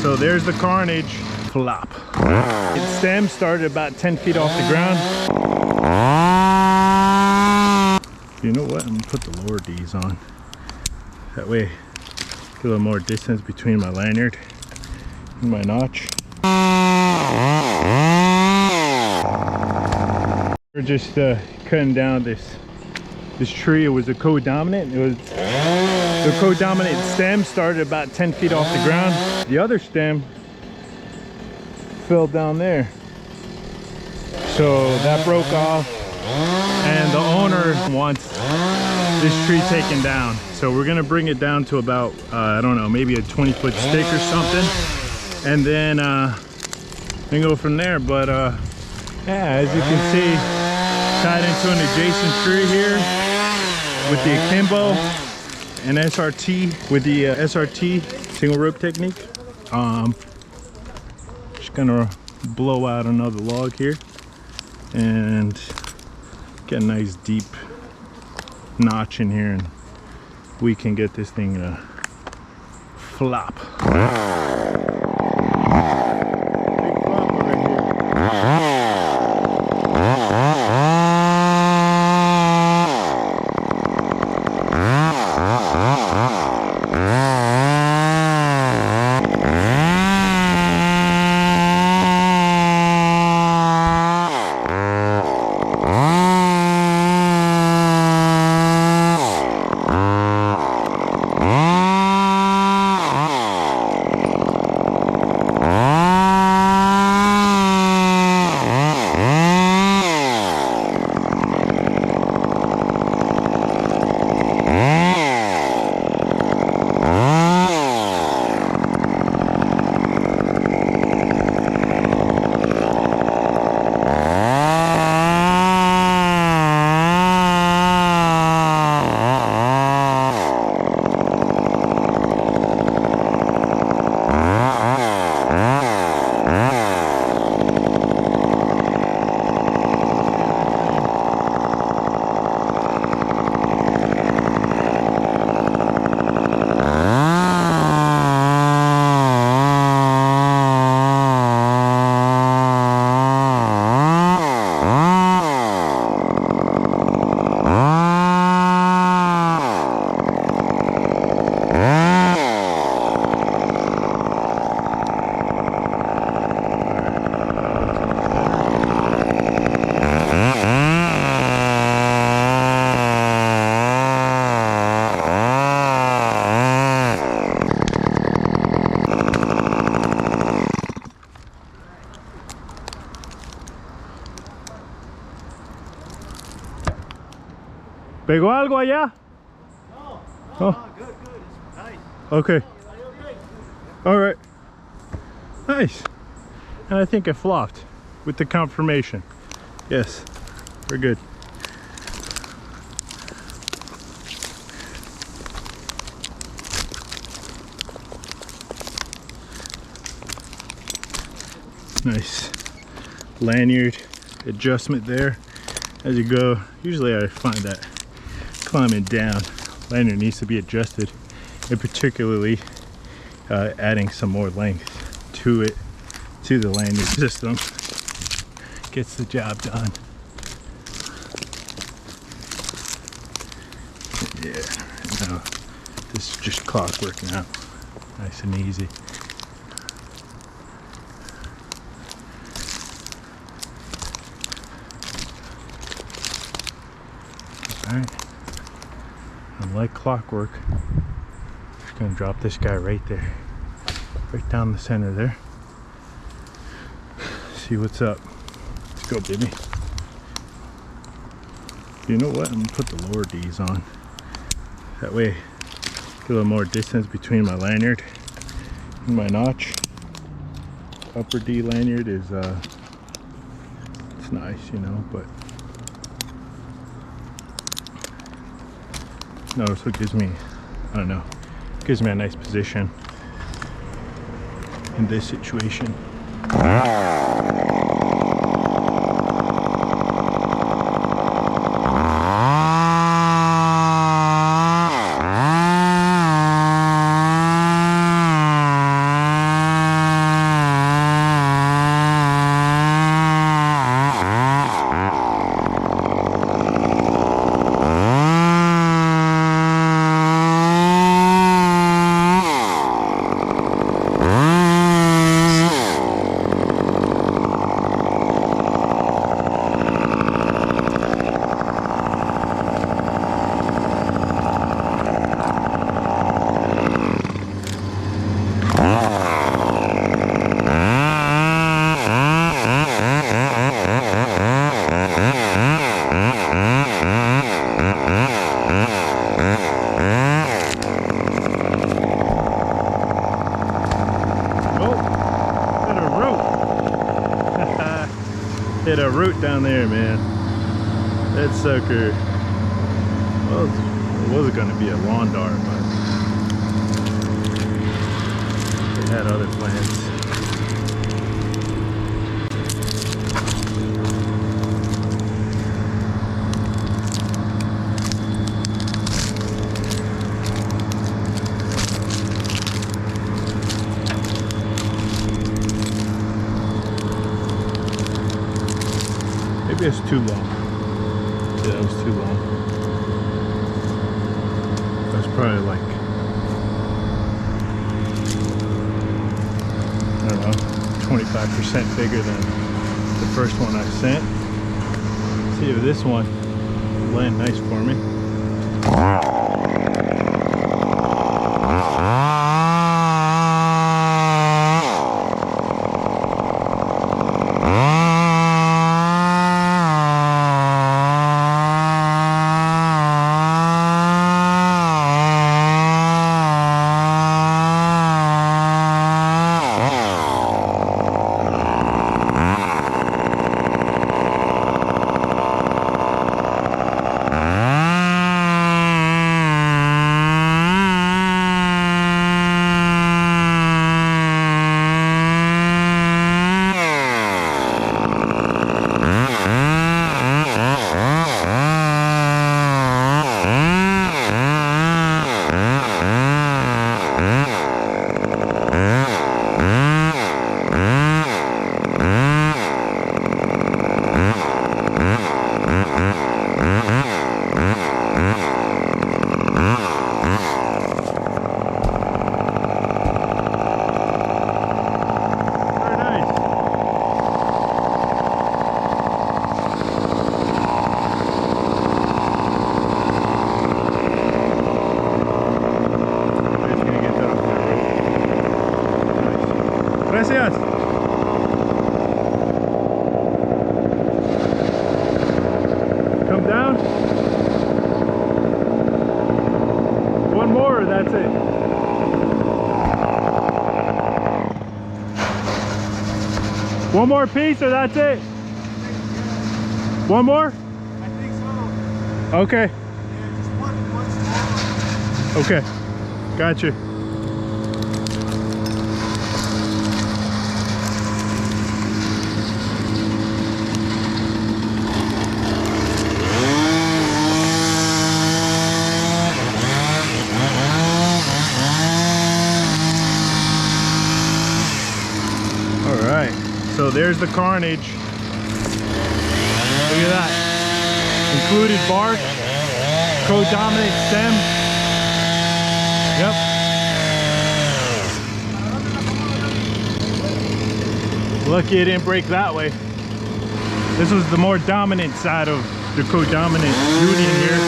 So there's the carnage. Flop. Its stem started about 10 feet off the ground. You know what? I'm gonna put the lower D's on. That way, get a little more distance between my lanyard and my notch. We're just cutting down this tree. It was a codominant. It was the codominant stem started about 10 feet off the ground. The other stem fell down there, so that broke off, and the owner wants this tree taken down. So we're gonna bring it down to about I don't know, maybe a 20-foot stick or something, and then go from there. But yeah, as you can see, tied into an adjacent tree here with the Akimbo and SRT, with the SRT single rope technique. Just gonna blow out another log here and get a nice deep notch in here, and we can get this thing to flop. Big flopper right here. ¿Pegó algo allá? No, oh. Good. It's nice. Okay. Alright. Nice. And I think I flopped with the confirmation. Yes, we're good. Nice lanyard adjustment there as you go. Usually I find that climbing down, lanyard needs to be adjusted, and particularly adding some more length to it, to the lanyard system, gets the job done. Yeah, no, this is just clockwork now, nice and easy. Alright, and like clockwork, just gonna drop this guy right there, right down the center there. See what's up. Let's go, baby. You know what? I'm gonna put the lower D's on. That way, get a little more distance between my lanyard and my notch. Upper D lanyard is it's nice, you know, but notice what gives me, I don't know, gives me a nice position in this situation. hit a root down there, man. That sucker, well, it wasn't gonna be a lawn dart, but they had other plans. Maybe it's too long. Yeah, that was too long. That's probably like, I don't know, 25% bigger than the first one I sent. Let's see if this one will land nice for me. Gracias. Come down. One more, that's it. One more piece or that's it? One more? I think so. Okay. Yeah, just one smaller. Okay. Gotcha. So there's the carnage. Look at that. Included bark, codominant stem. Yep. Lucky it didn't break that way. This was the more dominant side of the codominant union here.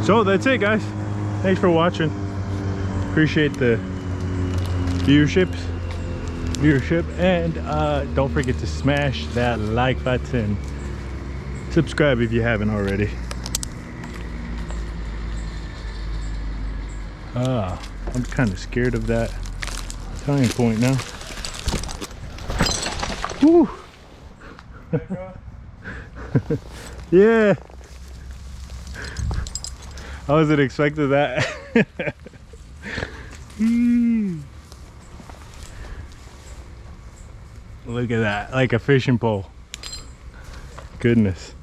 So that's it, guys. Thanks for watching. Appreciate the viewership, and don't forget to smash that like button. Subscribe if you haven't already. I'm kind of scared of that tying point now. Woo! Yeah. I wasn't expecting that. Look at that, like a fishing pole. Goodness.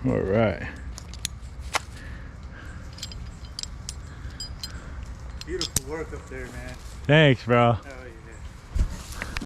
All right. Beautiful work up there, man. Thanks, bro.